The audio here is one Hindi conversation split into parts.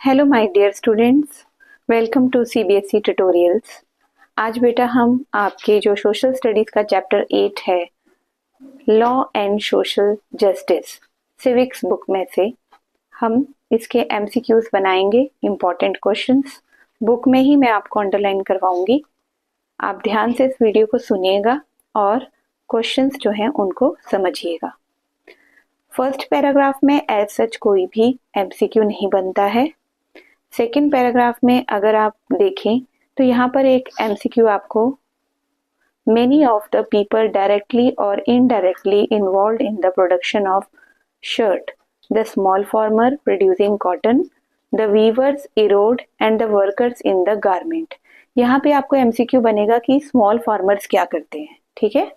Hello my dear students, welcome to CBSE tutorials. आज बेटा हम आपके जो सोशल स्टडीज का चैप्टर 8 है, law and social justice, civics book में से हम इसके एमसीक्यूज बनाएंगे, इम्पॉर्टेंट क्वेश्चंस। बुक में ही मैं आपको अंडरलाइन करवाऊंगी। आप ध्यान से इस वीडियो को सुनिएगा और क्वेश्चंस जो हैं उनको समझिएगा। फर्स्ट पैराग्राफ में एज सच कोई भी एमसीक्यू नहीं बनता है। सेकेंड पैराग्राफ में अगर आप देखें तो यहाँ पर एक एमसीक्यू आपको many of the people directly और indirectly involve in the production of shirt, the small farmer producing cotton, the weavers Erode and the workers in the garment. यहाँ पे आपको एमसीक्यू बनेगा कि स्मॉल फार्मर्स क्या करते हैं। ठीक है,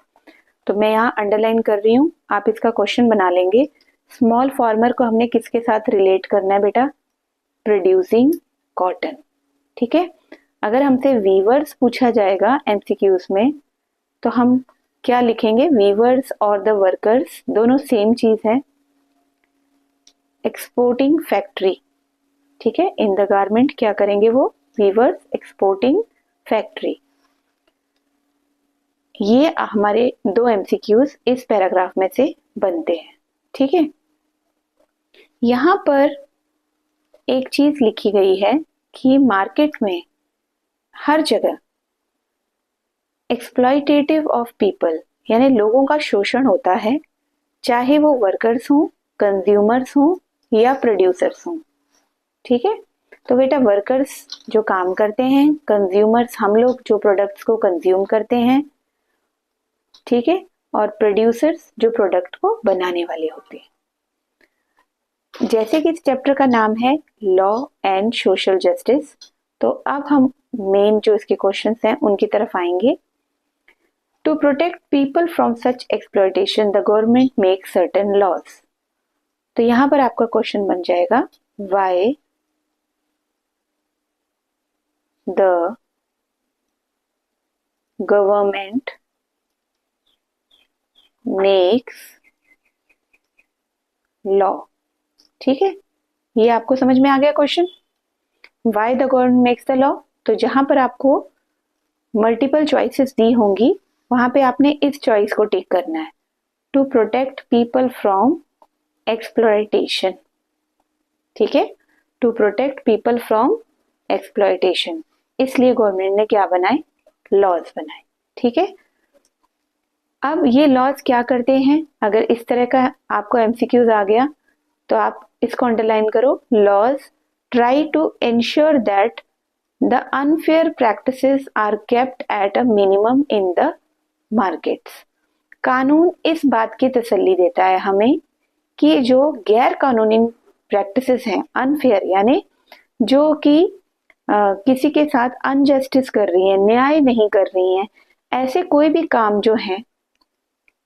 तो मैं यहाँ अंडरलाइन कर रही हूँ, आप इसका क्वेश्चन बना लेंगे। स्मॉल फार्मर को हमने किसके साथ रिलेट करना है बेटा? Producing cotton. ठीक है, अगर हमसे वीवर्स पूछा जाएगा एमसीक्यूज में तो हम क्या लिखेंगे? वीवर्स और द वर्कर्स दोनों सेम चीज है। एक्सपोर्टिंग फैक्ट्री, ठीक है, इन द गारमेंट क्या करेंगे वो? Weavers exporting factory. ये हमारे दो एमसीक्यूज इस पैराग्राफ में से बनते हैं। ठीक है, यहां पर एक चीज लिखी गई है कि मार्केट में हर जगह एक्सप्लॉइटेटिव ऑफ पीपल, यानी लोगों का शोषण होता है, चाहे वो वर्कर्स हों, कंज्यूमर्स हों या प्रोड्यूसर्स हों। ठीक है, तो बेटा वर्कर्स जो काम करते हैं, कंज्यूमर्स हम लोग जो प्रोडक्ट्स को कंज्यूम करते हैं, ठीक है, और प्रोड्यूसर्स जो प्रोडक्ट को बनाने वाले होते हैं। जैसे कि इस चैप्टर का नाम है लॉ एंड सोशल जस्टिस, तो अब हम मेन जो इसके क्वेश्चंस हैं उनकी तरफ आएंगे। To protect people from such exploitation the government make certain laws. तो यहां पर आपका क्वेश्चन बन जाएगा, why the government makes law. ठीक है, ये आपको समझ में आ गया question, why the government makes the law. तो जहां पर आपको मल्टीपल चॉइसेस दी होंगी वहां पे आपने इस चॉइस को टिक करना है, to protect people from exploitation. ठीक है, to protect people from exploitation, इसलिए गवर्नमेंट ने क्या बनाए? लॉज बनाए। ठीक है, अब ये लॉज क्या करते हैं? अगर इस तरह का आपको एमसीक्यूज आ गया तो आप इसको अंडरलाइन करो। Laws try to ensure that the unfair practices are kept at a minimum in the markets. कानून इस बात की तसल्ली देता है हमें कि जो गैर कानूनी प्रैक्टिसेस हैं, अनफेयर यानी जो कि किसी के साथ अनजस्टिस कर रही हैं, न्याय नहीं कर रही हैं, ऐसे कोई भी काम जो हैं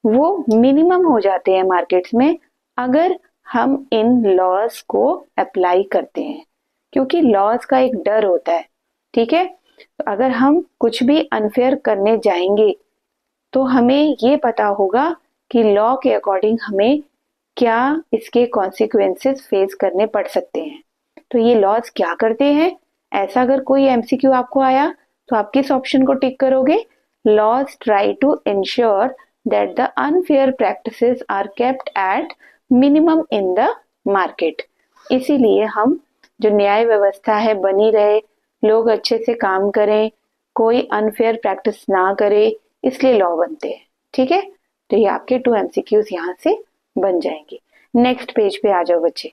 वो मिनिमम हो जाते हैं मार्केट्स में अगर हम इन लॉज को अप्लाई करते हैं, क्योंकि लॉज का एक डर होता है। ठीक है, तो अगर हम कुछ भी अनफेयर करने जाएंगे तो हमें ये पता होगा कि लॉ के अकॉर्डिंग हमें क्या इसके कॉन्सिक्वेंसेस फेस करने पड़ सकते हैं। तो ये लॉज क्या करते हैं? ऐसा अगर कोई एमसीक्यू आपको आया तो आप किस ऑप्शन को टिक करोगे? Laws try to ensure that the unfair practices are kept at minimum in the market. इसीलिए हम जो न्याय व्यवस्था है बनी रहे, लोग अच्छे से काम करें, कोई अनफेयर प्रैक्टिस ना करे, इसलिए लॉ बनते हैं। ठीक है, तो ये आपके 2 एमसीक्यूज यहां से बन जाएंगे। नेक्स्ट पेज पे आ जाओ बच्चे।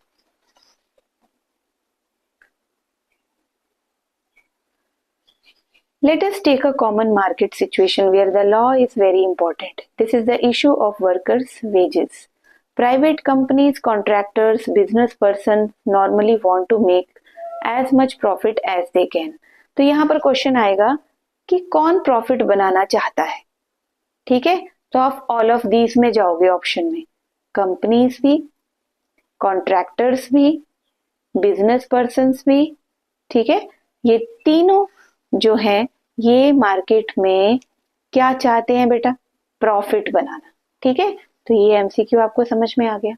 Let us take a common market situation where the law is very important. This is the issue of workers' wages. Private companies, contractors, business persons normally want to make as much profit as they can. तो यहाँ पर क्वेश्चन आएगा कि कौन प्रॉफिट बनाना चाहता है। ठीक है, तो आप ऑल ऑफ दीज में जाओगे ऑप्शन में, कंपनीज भी, कॉन्ट्रैक्टर्स भी, बिजनेस पर्सन्स भी। ठीक है, ये तीनों जो है ये मार्केट में क्या चाहते हैं बेटा? प्रॉफिट बनाना। ठीक है, तो ये एमसीक्यू आपको समझ में आ गया।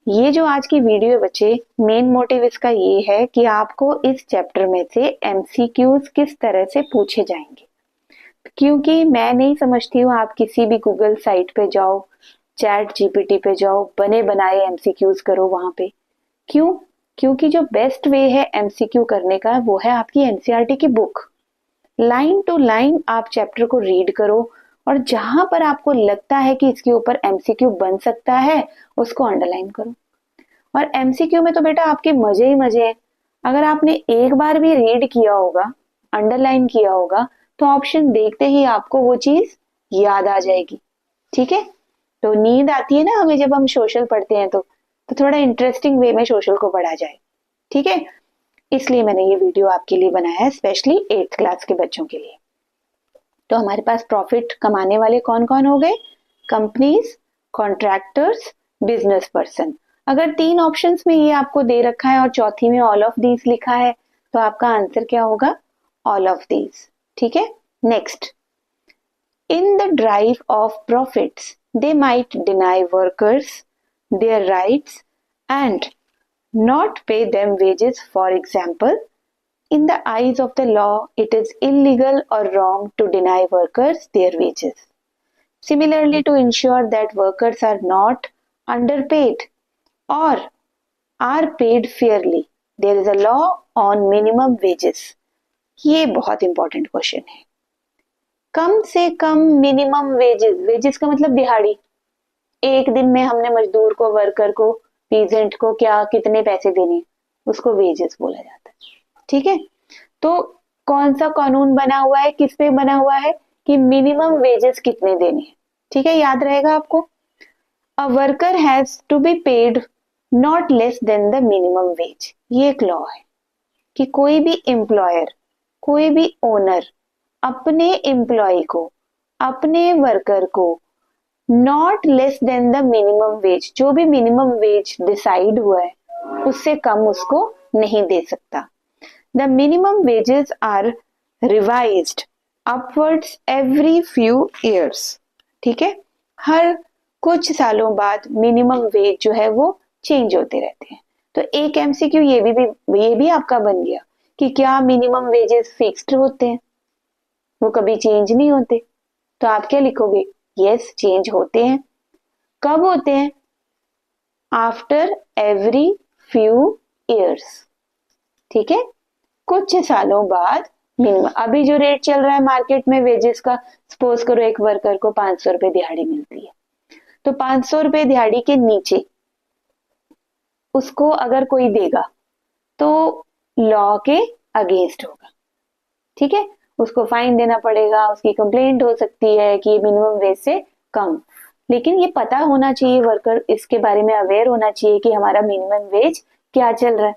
ये जो आज की वीडियो है बच्चे, मेन मोटिव इसका ये है कि आपको इस चैप्टर में से एमसीक्यूज किस तरह से पूछे जाएंगे, क्योंकि मैं नहीं समझती हूँ आप किसी भी गूगल साइट पे जाओ, चैट जीपीटी पे जाओ, बने बनाए एमसीक्यूज करो वहां पे। क्यों? क्योंकि जो बेस्ट वे है एमसीक्यू करने का वो है आपकी एनसीईआरटी की बुक। लाइन टू लाइन आप चैप्टर को रीड करो और जहां पर आपको लगता है कि इसके ऊपर एमसीक्यू बन सकता है उसको अंडरलाइन करो। और एमसीक्यू में तो बेटा आपके मजे ही मजे हैं। अगर आपने एक बार भी रीड किया होगा, अंडरलाइन किया होगा, तो ऑप्शन देखते ही आपको वो चीज याद आ जाएगी। ठीक है? तो नींद आती है ना हमें जब हम सोशल पढ़ते हैं, तो थोड़ा इंटरेस्टिंग वे में सोशल को पढ़ा जाए। ठीक है? इसलिए मैंने ये वीडियो आपके लिए बनाया है, स्पेशली 8th क्लास के बच्चों के लिए। तो हमारे पास प्रॉफिट कमाने वाले कौन कौन हो गए? Companies, contractors, business person. अगर 3 ऑप्शंस में ये आपको दे रखा है और चौथी में ऑल ऑफ दीज लिखा है, तो आपका आंसर क्या होगा? All of these. ठीक है? Next, in the drive of profits they might deny workers their rights and not pay them wages. For example, in the eyes of the law, it is illegal or wrong to deny workers their wages. Similarly, to ensure that workers are not underpaid or are paid fairly, there is a law on minimum wages. ये बहुत इंपॉर्टेंट क्वेश्चन है। कम से कम मिनिमम वेजेस, वेजेस का मतलब दिहाड़ी। एक दिन में हमने मजदूर को, वर्कर को, पीजेंट को क्या कितने पैसे देने, उसको वेजेस बोला जाता है। ठीक है? तो कौन सा कानून बना हुआ है, किस पे बना हुआ है कि मिनिमम वेजेस कितने देने हैं। ठीक है? याद रहेगा आपको। A worker has to be paid not less than the minimum wage. ये एक लॉ है कि कोई भी एम्प्लॉयर, कोई भी ओनर अपने एम्प्लॉय को, अपने वर्कर को not less than the minimum veg, जो भी मिनिमम वेज डिसाइड हुआ है उससे कम उसको नहीं दे सकता। The minimum wages are revised upwards every few years. ठीक है? हर कुछ सालों बाद मिनिमम वेज जो है वो चेंज होते रहते हैं। तो एक एमसीक्यू ये भी आपका बन गया कि क्या मिनिमम वेजेस फिक्स्ड होते हैं? वो कभी चेंज नहीं होते। तो आप क्या लिखोगे? यस, चेंज होते हैं। कब होते हैं? After every few years. ठीक है? कुछ सालों बाद मिनिमम। अभी जो रेट चल रहा है मार्केट में वेजेस का, सपोज करो एक वर्कर को 500 रुपए दिहाड़ी मिलती है, तो 500 रुपए दिहाड़ी के नीचे उसको अगर कोई देगा तो लॉ के अगेंस्ट होगा। ठीक है? उसको फाइन देना पड़ेगा, उसकी कंप्लेंट हो सकती है कि मिनिमम वेज से कम। लेकिन ये पता होना चाहिए, वर्कर इसके बारे में अवेयर होना चाहिए कि हमारा मिनिमम वेज क्या चल रहा है।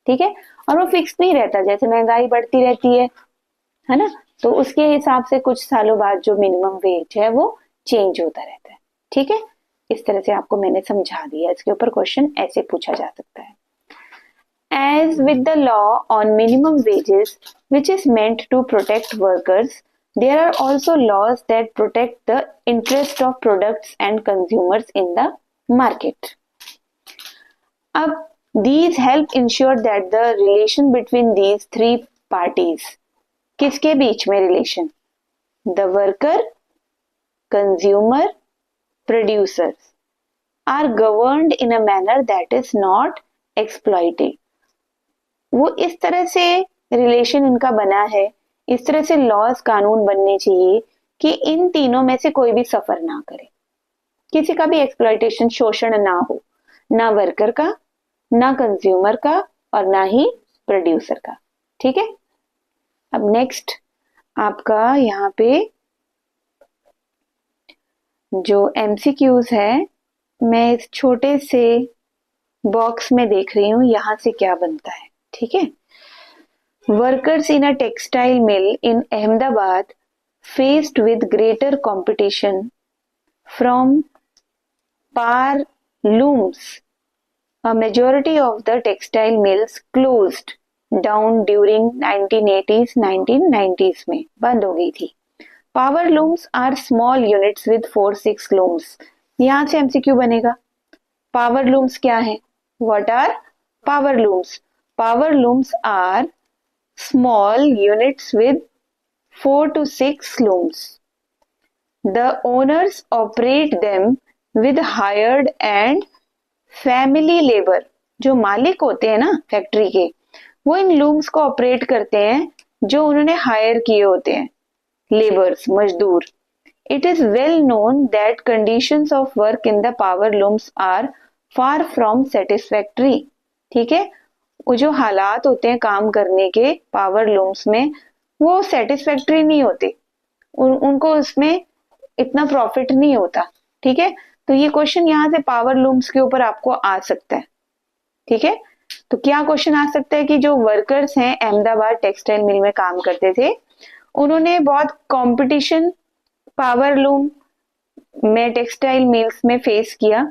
ठीक है? और वो फिक्स नहीं रहता, जैसे महंगाई बढ़ती रहती है ना, तो उसके हिसाब से कुछ सालों बाद जो मिनिमम वेज है वो चेंज होता रहता है। ठीक है? इस तरह से आपको मैंने समझा दिया। इसके ऊपर क्वेश्चन ऐसे पूछा जा सकता है। As with the law on minimum wages, which is meant to protect workers, there are also laws that protect the interest of products and consumers in the market. अब these help ensure that the relation between these three parties, किसके बीच में relation? The worker, consumer, producers are governed in a manner that is not exploitive. वो इस तरह से रिलेशन इनका बना है, इस तरह से लॉज कानून बनने चाहिए कि इन तीनों में से कोई भी सफर ना करे, किसी का भी एक्सप्लॉयटेशन, शोषण ना हो, ना वर्कर का, ना कंज्यूमर का और ना ही प्रोड्यूसर का। ठीक है? अब नेक्स्ट आपका यहाँ पे जो एमसीक्यूज है, मैं इस छोटे से बॉक्स में देख रही हूँ यहाँ से क्या बनता है। ठीक है? Workers in a textile mill in Ahmedabad faced with greater competition from par looms. A majority of the textile mills closed down during 1980s, 1990s में बंद हो गई थी। Power looms are small units with 4-6 looms. यहाँ से MCQ बनेगा। पावर लूम्स क्या है? What are power looms? Power looms are small units with 4 to 6 looms. The owners operate them with hired and family labor. जो मालिक होते हैं ना फैक्ट्री के, वो इन लूम्स को ऑपरेट करते हैं जो उन्होंने हायर किए होते हैं, लेबर्स, मजदूर. It is well known that conditions of work in the power looms are far from satisfactory. ठीक है, वो जो हालात होते हैं काम करने के पावर लूम्स में, वो सेटिस्फैक्ट्री नहीं होते, उनको उसमें इतना प्रॉफिट नहीं होता. ठीक है, तो ये क्वेश्चन यहाँ से पावर लूम्स के ऊपर आपको आ सकता है. ठीक है, तो क्या क्वेश्चन आ सकता है कि जो वर्कर्स हैं अहमदाबाद टेक्सटाइल मिल में काम करते थे, उन्होंने बहुत कंपटीशन पावर लूम में टेक्सटाइल मिल्स में फेस किया.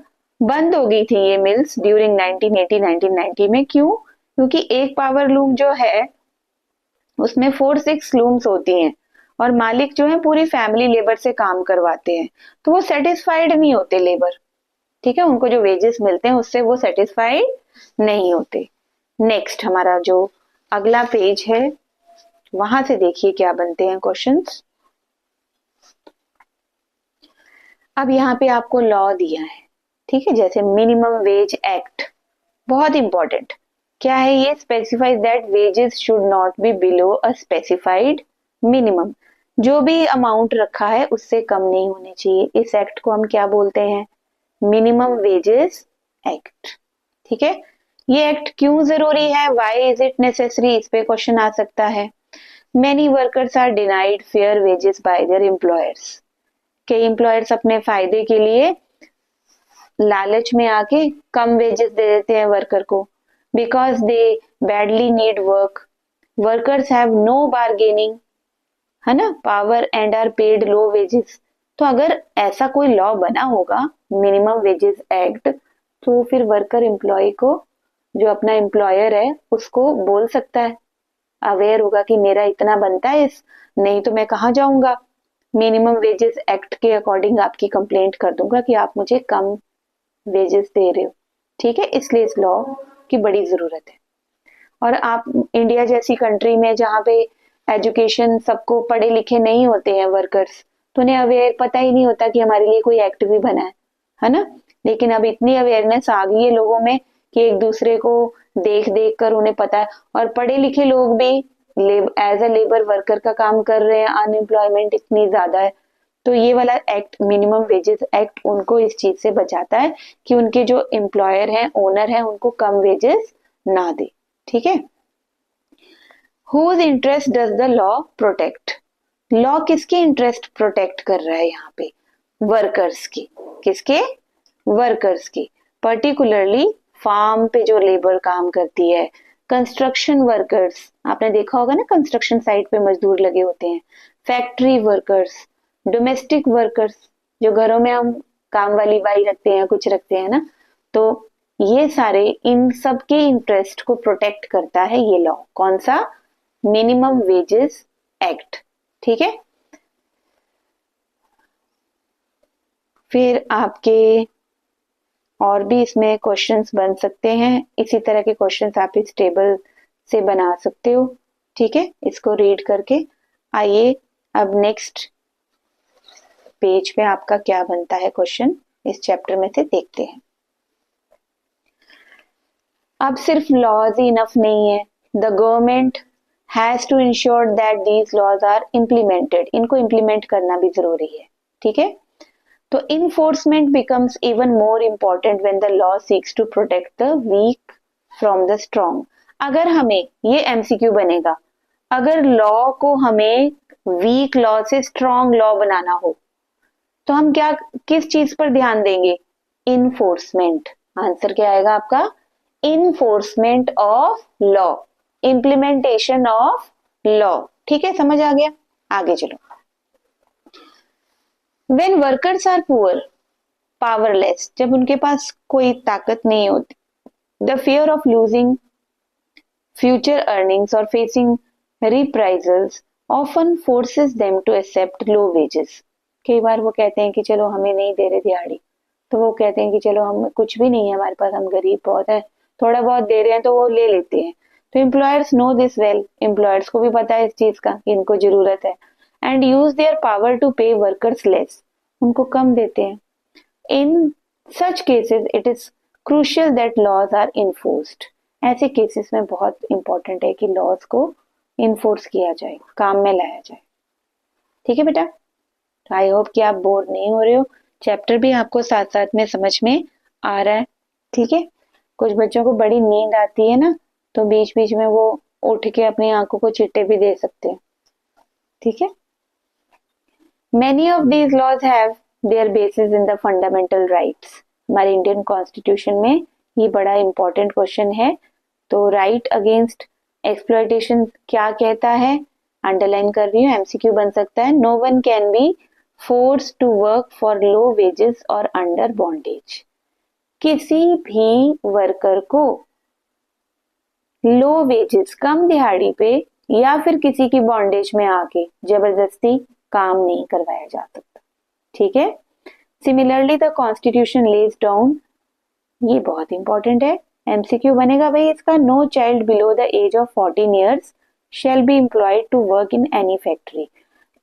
बंद हो गई थी ये मिल्स ड्यूरिंग 1980-1990 में. क्यों? क्योंकि एक पावर लूम जो है उसमें 4-6 लूम्स होती हैं और मालिक जो है पूरी फैमिली लेबर से काम करवाते हैं, तो वो सेटिस्फाइड नहीं होते लेबर. ठीक है, उनको जो वेजेस मिलते हैं उससे वो सेटिस्फाइड नहीं होते. नेक्स्ट हमारा जो अगला पेज है वहां से देखिए क्या बनते हैं क्वेश्चंस. अब यहाँ पे आपको लॉ दिया है. ठीक है, जैसे मिनिमम वेज एक्ट, बहुत इंपॉर्टेंट. क्या है ये? Specifies that wages should not be below a specified minimum. जो भी अमाउंट रखा है उससे कम नहीं होने चाहिए. इस एक्ट को हम क्या बोलते हैं? Minimum wages act. ठीक है, ये एक्ट क्यों जरूरी है? Why is it necessary? इस पे क्वेश्चन आ सकता है. Many workers are denied fair wages by their employers. कई एम्प्लॉयर्स अपने फायदे के लिए लालच में आके कम वेजेस दे देते हैं वर्कर को. Because they badly need work. Workers have no bargaining, है ना, power and are paid low wages. तो अगर ऐसा कोई लॉ बना होगा मिनिमम वेजेस एक्ट, तो फिर वर्कर एम्प्लॉय को, जो अपना एम्प्लॉयर है, उसको बोल सकता है, अवेयर होगा कि मेरा इतना बनता है, इस नहीं तो मैं कहाँ जाऊंगा, मिनिमम वेजेस एक्ट के अकॉर्डिंग आपकी कंप्लेंट कर दूंगा कि आप मुझे कम वेजेस दे रहे हो. ठीक है, इसलिए इस लॉ की बड़ी जरूरत है. और आप इंडिया जैसी कंट्री में जहाँ पे एजुकेशन, सबको पढ़े लिखे नहीं होते हैं वर्कर्स, तो उन्हें अवेयर पता ही नहीं होता कि हमारे लिए कोई एक्ट भी बना है ना. लेकिन अब इतनी अवेयरनेस आ गई है लोगों में कि एक दूसरे को देख देख कर उन्हें पता है. और पढ़े लिखे लोग भी एज अ लेबर वर्कर का काम कर रहे हैं, अनएम्प्लॉयमेंट इतनी ज्यादा है. तो ये वाला एक्ट, मिनिमम वेजेस एक्ट, उनको इस चीज से बचाता है कि उनके जो एम्प्लॉयर हैं, ओनर हैं, उनको कम वेजेस ना दे. ठीक है, whose interest does the law protect? Law किसके इंटरेस्ट प्रोटेक्ट कर रहा है यहाँ पे? वर्कर्स की. किसके? वर्कर्स की. पर्टिकुलरली फार्म पे जो लेबर काम करती है, कंस्ट्रक्शन वर्कर्स, आपने देखा होगा ना कंस्ट्रक्शन साइट पे मजदूर लगे होते हैं, फैक्ट्री वर्कर्स, डोमेस्टिक वर्कर्स, जो घरों में हम काम वाली बाई रखते हैं, कुछ रखते हैं ना, तो ये सारे, इन सब के इंटरेस्ट को प्रोटेक्ट करता है ये लॉ. कौन सा? Minimum wages act. ठीक है, फिर आपके और भी इसमें क्वेश्चंस बन सकते हैं. इसी तरह के क्वेश्चंस आप इस टेबल से बना सकते हो. ठीक है, इसको रीड करके. आइए अब नेक्स्ट पेज पे आपका क्या बनता है क्वेश्चन, इस चैप्टर में से देखते हैं. अब सिर्फ लॉज ही इनफ नहीं है. The government has to ensure that these laws are implemented. इनको इम्प्लीमेंट करना भी जरूरी है. ठीक है, तो enforcement becomes even more important when the law seeks to protect the week from the strong. अगर हमें, ये एमसीक्यू बनेगा, अगर लॉ को हमें वीक लॉ से स्ट्रॉन्ग लॉ बनाना हो तो हम क्या, किस चीज पर ध्यान देंगे? इन्फोर्समेंट. आंसर क्या आएगा आपका? Enforcement of law, implementation of law. ठीक है, समझ आ गया? आगे चलो. When workers are poor, powerless, जब उनके पास कोई ताकत नहीं होती, the fear of losing future earnings or facing reprisals often forces them to accept low wages. कई बार वो कहते हैं कि चलो हमें नहीं दे रहे दिहाड़ी, तो वो कहते हैं कि चलो हम कुछ भी नहीं है हमारे पास, हम गरीब बहुत है, थोड़ा बहुत दे रहे हैं तो वो ले लेते हैं। तो employers know this well, employers को भी पता है इस चीज का कि इनको जरूरत है, and use their power to pay workers less, उनको कम देते हैं। In such cases it is crucial that laws are enforced, ऐसे केसेस में बहुत इंपॉर्टेंट है कि लॉज को इन्फोर्स किया जाए, काम में लाया जाए। ठीक है बेटा, तो आई होप कि आप बोर नहीं हो रहे हो, चैप्टर भी आपको साथ साथ में समझ में आ रहा है। ठीक है, कुछ बच्चों को बड़ी नींद आती है ना, तो बीच बीच में वो उठ के अपनी आंखों को चिट्टे भी दे सकते हैं। ठीक है, many of these laws have their basis in the fundamental rights, हमारे इंडियन कॉन्स्टिट्यूशन में ये बड़ा इंपॉर्टेंट क्वेश्चन है। तो राइट अगेंस्ट एक्सप्लॉयटेशन क्या कहता है, अंडरलाइन कर रही हूँ, एमसीक्यू बन सकता है। No one can be force to work for low wages और अंडर बॉन्डेज, किसी भी वर्कर को लो वेजेस कम दिहाड़ी पे या फिर किसी की बॉन्डेज में आके जबरदस्ती काम नहीं करवाया जा सकता। ठीक है, similarly the constitution lays down, ये बहुत इंपॉर्टेंट है, एमसीक्यू बनेगा भाई इसका, no child below the age of 14 years shall be employed to work in any factory.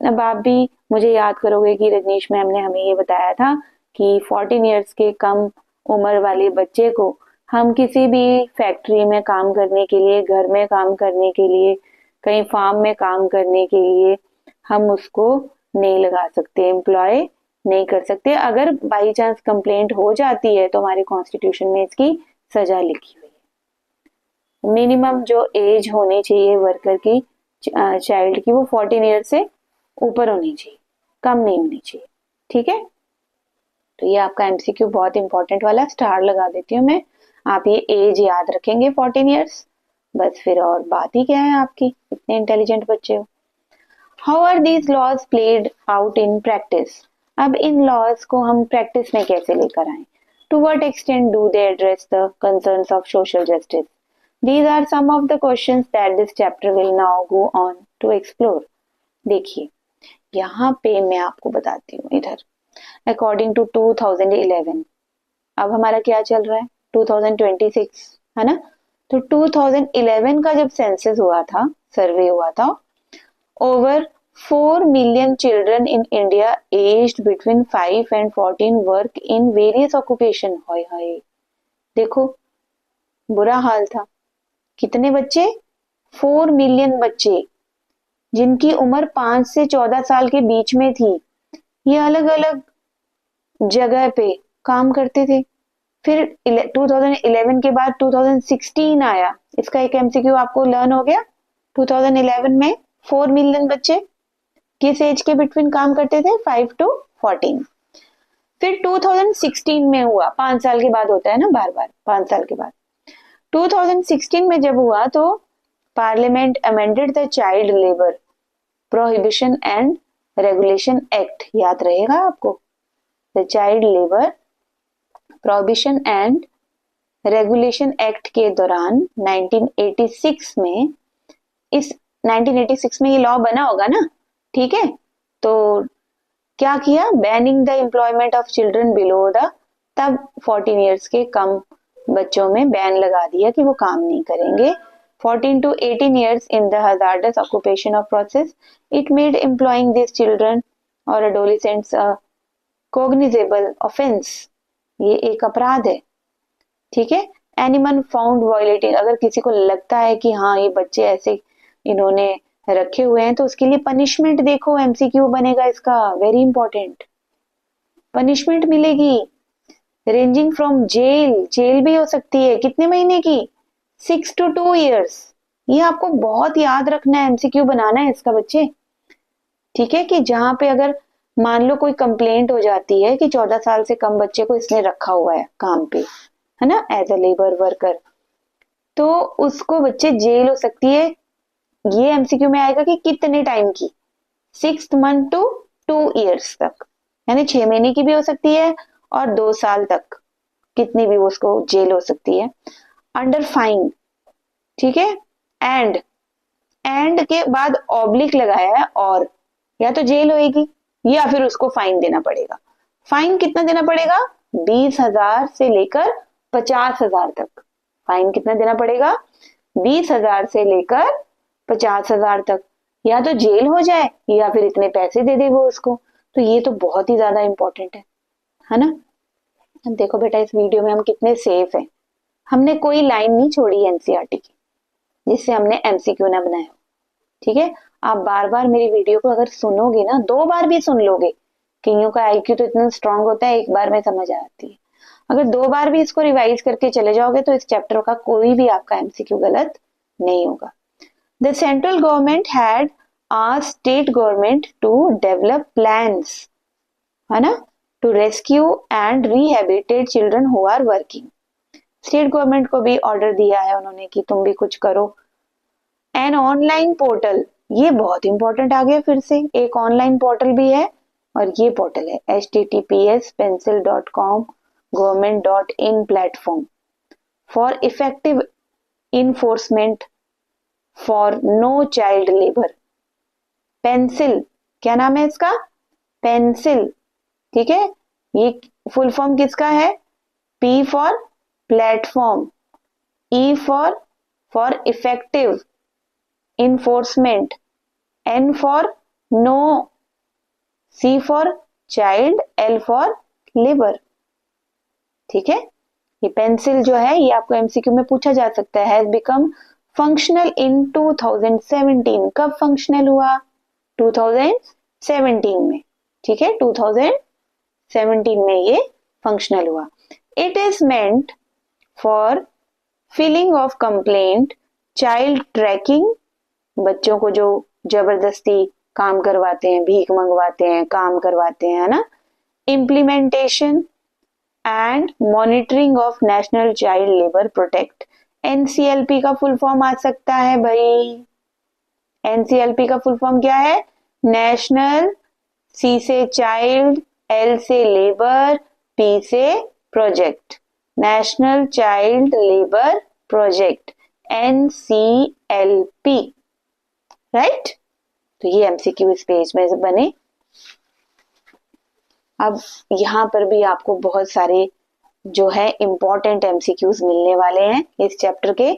अब आप भी मुझे याद करोगे कि रजनीश मैम ने हमें ये बताया था कि 14 ईयर्स के कम उम्र वाले बच्चे को हम किसी भी फैक्ट्री में काम करने के लिए, घर में काम करने के लिए, कहीं फार्म में काम करने के लिए हम उसको नहीं लगा सकते, एम्प्लॉय नहीं कर सकते। अगर बाई चांस कंप्लेंट हो जाती है तो हमारे कॉन्स्टिट्यूशन में इसकी सजा लिखी हुई है। मिनिमम जो एज होनी चाहिए वर्कर की, चाइल्ड की, वो 14 ईयर से ऊपर होनी चाहिए, कम नहीं होनी चाहिए। ठीक है, तो ये आपका एमसीक्यू बहुत इंपॉर्टेंट वाला, स्टार लगा देती हूँ मैं, आप ये एज याद रखेंगे 14 ईयर्स, बस फिर और बात ही क्या है आपकी, इतने इंटेलिजेंट बच्चे हो। How are these laws played out in practice, अब इन लॉज को हम प्रैक्टिस में कैसे लेकर आए, to what extent do they address the concerns of social justice, these are some of the questions that this chapter will now go on to explore. देखिए यहाँ पे मैं आपको बताती हूँ, इधर अकॉर्डिंग टू 2011, अब हमारा क्या चल रहा है 2026 है ना, तो 2011 का जब सेंसस हुआ था, सर्वे हुआ था, over 4 million children in India aged between 5 and 14 work in various occupation। हाय हाय, देखो बुरा हाल था, कितने बच्चे, 4 मिलियन बच्चे जिनकी उम्र 5 से 14 साल के बीच में थी, ये अलग अलग जगह पे काम करते थे। फिर 2011 के बाद 2016 आया, इसका एक एमसीक्यू आपको लर्न हो गया। 2011 में 4 मिलियन बच्चे किस एज के बिटवीन काम करते थे, 5 to 14। फिर 2016 में हुआ, 5 साल के बाद होता है ना, बार बार 5 साल के बाद। 2016 में जब हुआ तो parliament amended the child labour prohibition and regulation act, याद रहेगा आपको, the child labour prohibition and regulation act के दौरान 1986 में, इस 1986 में ये लॉ बना होगा ना, ठीक है, तो क्या किया, banning the employment of children below the, तब 14 इयर्स के कम बच्चों में बैन लगा दिया कि वो काम नहीं करेंगे। 14 to 18 years in the hazardous occupation of process, it made employing these children or adolescents a cognizable offense, ये एक अपराध है। ठीक है, एनीवन फाउंड वायलेटिंग, अगर किसी को लगता है कि हाँ ये बच्चे ऐसे इन्होंने रखे हुए हैं तो उसके लिए पनिशमेंट देखो, एमसीक्यू बनेगा इसका, वेरी इंपॉर्टेंट, पनिशमेंट मिलेगी रेंजिंग फ्रॉम जेल, जेल भी हो सकती है, कितने महीने की, 6 to 2 years। ये आपको बहुत याद रखना है, एमसीक्यू बनाना है इसका बच्चे। ठीक है, कि जहां पे अगर मान लो कोई कंप्लेंट हो जाती है कि 14 साल से कम बच्चे को इसने रखा हुआ है काम पे, है ना, एज अ लेबर वर्कर, तो उसको बच्चे जेल हो सकती है। ये एमसीक्यू में आएगा कि कितने टाइम की, 6 month to 2 years तक, यानी 6 महीने की भी हो सकती है और 2 साल तक, कितनी भी उसको जेल हो सकती है, अंडर फाइन। ठीक है, एंड के बाद ऑब्लिक लगाया है, और या तो जेल होएगी या फिर उसको फाइन देना पड़ेगा। फाइन कितना देना पड़ेगा, 20,000 से लेकर 50,000 तक। फाइन कितना देना पड़ेगा? 20,000 से लेकर 50,000 तक। या तो जेल हो जाए या फिर इतने पैसे दे दे वो उसको। तो ये तो बहुत ही ज्यादा इंपॉर्टेंट है ना। अब देखो बेटा इस वीडियो में हम कितने सेफ हैं। हमने कोई लाइन नहीं छोड़ी एनसीईआरटी की जिससे हमने एमसीक्यू ना बनाया। ठीक है, आप बार बार मेरी वीडियो को अगर सुनोगे ना, 2 बार भी सुन लोगे, कईयों का आईक्यू तो इतना स्ट्रांग होता है, एक बार में समझ आती है। अगर 2 बार भी इसको रिवाइज करके चले जाओगे तो इस चैप्टर का कोई भी आपका एमसीक्यू गलत नहीं होगा। The central government had asked state government to develop plans, है ना, to rescue and rehabilitate children who are working. State government को भी ऑर्डर दिया है उन्होंने कि तुम भी कुछ करो। एन ऑनलाइन पोर्टल, ये बहुत इंपॉर्टेंट आ गया फिर से, एक ऑनलाइन पोर्टल भी है और ये पोर्टल है https://pencil.com government.in platform for effective enforcement for no child labour. Pencil, क्या नाम है इसका? पेंसिल। ठीक है, ये फुल फॉर्म किसका है? P for platform, E for effective enforcement, N for no, C for child, L for labour. ठीक है, ये पेंसिल जो है ये आपको एमसीक्यू में पूछा जा सकता है। Has become functional in 2017। कब फंक्शनल हुआ? 2017 में। ठीक है, 2017 में ये फंक्शनल हुआ। It is meant for filing of complaint, child tracking, बच्चों को जो जबरदस्ती काम करवाते हैं, भीख मंगवाते हैं, काम करवाते हैं, है ना, implementation and monitoring of national child labour protect. NCLP का फुल फॉर्म आ सकता है भाई। एनसीएलपी का फुल फॉर्म क्या है? नेशनल, सी से चाइल्ड, एल से लेबर, पी से project, national child labour project, NCLP, right. तो ये एमसीक्यू इस पेज में से बने। अब यहां पर भी आपको बहुत सारे जो है इंपॉर्टेंट एमसीक्यूज मिलने वाले हैं इस चैप्टर के।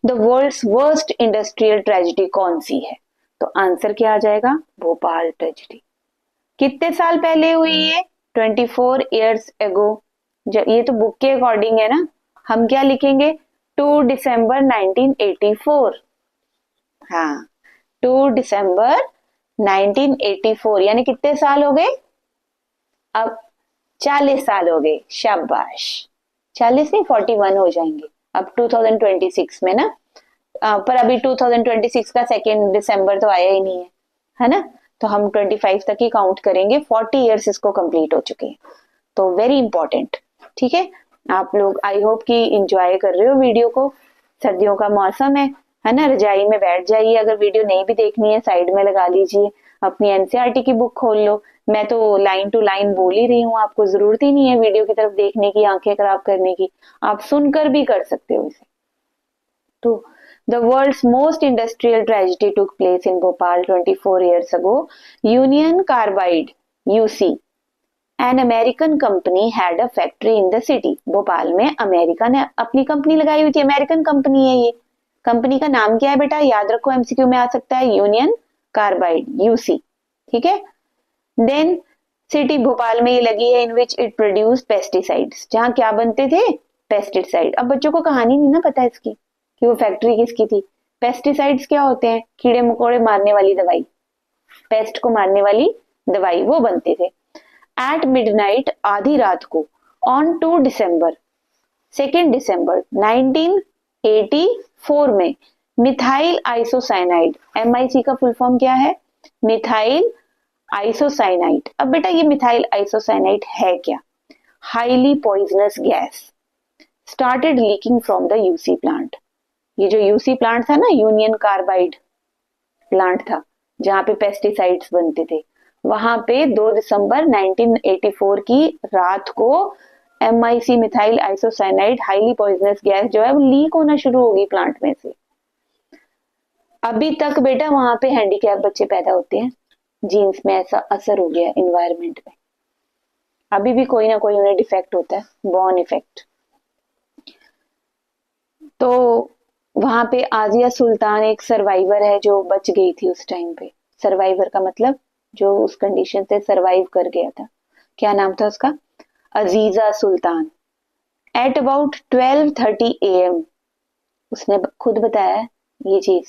The world's worst industrial tragedy कौन सी है? तो आंसर क्या आ जाएगा? भोपाल ट्रेजेडी। कितने साल पहले हुई है? 24 years ago। ये तो बुक के अकॉर्डिंग है ना, हम क्या लिखेंगे? 2 दिसंबर 1984। हाँ, 2 दिसंबर 1984, यानी कितने साल हो गए? अब 40 साल हो गए। शाबाश, 40 नहीं 41 हो जाएंगे अब 2026 में ना। पर अभी 2026 का 2 दिसंबर तो आया ही नहीं है ना, तो हम 25 तक ही काउंट करेंगे। 40 इयर्स इसको कंप्लीट हो चुके हैं, तो वेरी इंपॉर्टेंट। ठीक है, आप लोग आई होप कि इंजॉय कर रहे हो वीडियो को। सर्दियों का मौसम है ना, रजाई में बैठ जाइए। अगर वीडियो नहीं भी देखनी है साइड में लगा लीजिए, अपनी एनसीईआरटी की बुक खोल लो। मैं तो लाइन टू लाइन बोल ही रही हूँ, आपको जरूरत ही नहीं है वीडियो की तरफ देखने की, आंखें खराब करने की, आप सुनकर भी कर सकते हो इसे। तो The world's most industrial tragedy took place in Bhopal 24 years ago. Union Carbide (UC), an American company, had a factory in the city. Bhopal में अमेरिका ने अपनी कंपनी लगाई हुई थी। अमेरिकन कंपनी है ये। कंपनी का नाम क्या है बेटा? याद रखो, एमसीक्यू में आ सकता है, यूनियन कार्बाइड, यूसी। ठीक है, देन सिटी भोपाल में ये लगी है, इन विच इट प्रोड्यूस पेस्टिसाइड्स, जहां क्या बनते थे? पेस्टिसाइड। अब बच्चों को कहानी नहीं ना पता इसकी कि वो फैक्ट्री किसकी थी। पेस्टिसाइड्स क्या होते हैं? कीड़े मकोड़े मारने वाली दवाई, पेस्ट को मारने वाली दवाई, वो बनते थे। एट मिडनाइट, आधी रात को, ऑन 2 दिसंबर 1984 में, मिथाइल आइसोसाइनाइड, एमआईसी का फुल फॉर्म क्या है? Methyl isocyanide. अब बेटा ये मिथाइल आइसोसाइनाइड है क्या? Highly poisonous gas started leaking from the UC plant. ये जो यूसी प्लांट था ना, यूनियन कार्बाइड प्लांट था जहां पे पेस्टिसाइड्स बनते थे, वहां पे 2 दिसंबर 1984 की रात को MIC methyl isocyanide highly poisonous gas जो है वो लीक होना शुरू होगी प्लांट में से। अभी तक बेटा वहां पे हैंडीकैप बच्चे पैदा होते हैं, जीन्स में ऐसा असर हो गया एनवायरमेंट में। अभी भी कोई ना कोई उन्हें डिफेक्ट होता है, बॉर्न इफेक्ट। तो वहां पे आजिया सुल्तान एक सर्वाइवर है जो बच गई थी उस टाइम पे। सर्वाइवर का मतलब जो उस कंडीशन से सर्वाइव कर गया था। क्या नाम था उसका? अजीजा सुल्तान। एट अबाउट 12:30 AM, उसने खुद बताया ये चीज,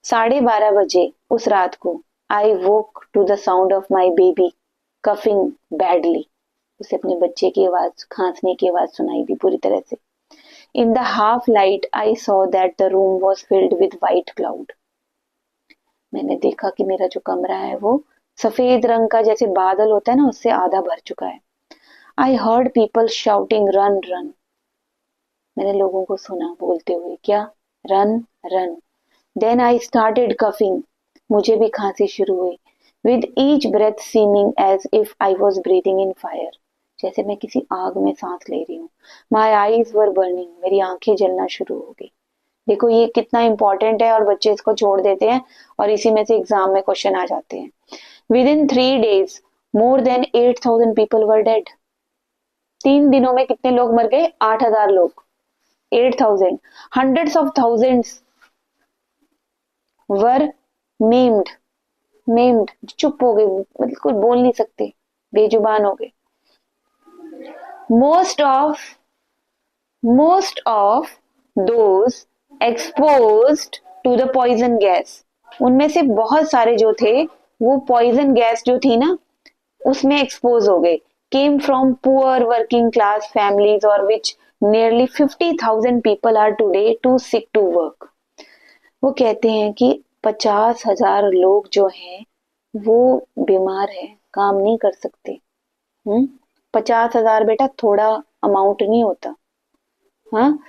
12:30 बजे उस रात को, I woke to the sound of my baby coughing badly. उसे अपने बच्चे की आवाज, खांसने की आवाज सुनाई दी पूरी तरह से। In the half light I saw that the room was filled with white cloud. मैंने देखा कि मेरा जो कमरा है वो सफेद रंग का, जैसे बादल होता है ना, उससे आधा भर चुका है। I heard people shouting run run. मैंने लोगों को सुना बोलते हुए, क्या? Run run. Then I started coughing. मुझे भी खांसी शुरू हुई। With each breath seeming as if I was breathing in fire. जैसे मैं किसी आग में सांस ले रही हूँ। My eyes were burning. मेरी आंखें जलना शुरू हो गई। देखो ये कितना इंपॉर्टेंट है और बच्चे इसको छोड़ देते हैं और इसी में से एग्जाम में क्वेश्चन आ जाते हैं। With in 3 days more than 8,000 people were dead। 3 दिनों में कितने लोग मर गए? 8,000 लोग। 8,000। Hundreds of thousands were maimed. Maimed, चुप हो गए, बिल्कुल बोल नहीं सकते, बेजुबान हो गए। Most of those exposed to the poison gas. उनमें से बहुत सारे जो थे वो पॉइजन गैस जो थी ना उसमें एक्सपोज हो गए। Came from poor working class families और which nearly 50,000 people are today too sick to work. वो कहते हैं कि 50,000 लोग जो हैं वो बीमार है, काम नहीं कर सकते। 50,000 बेटा थोड़ा अमाउंट नहीं होता। हाँ,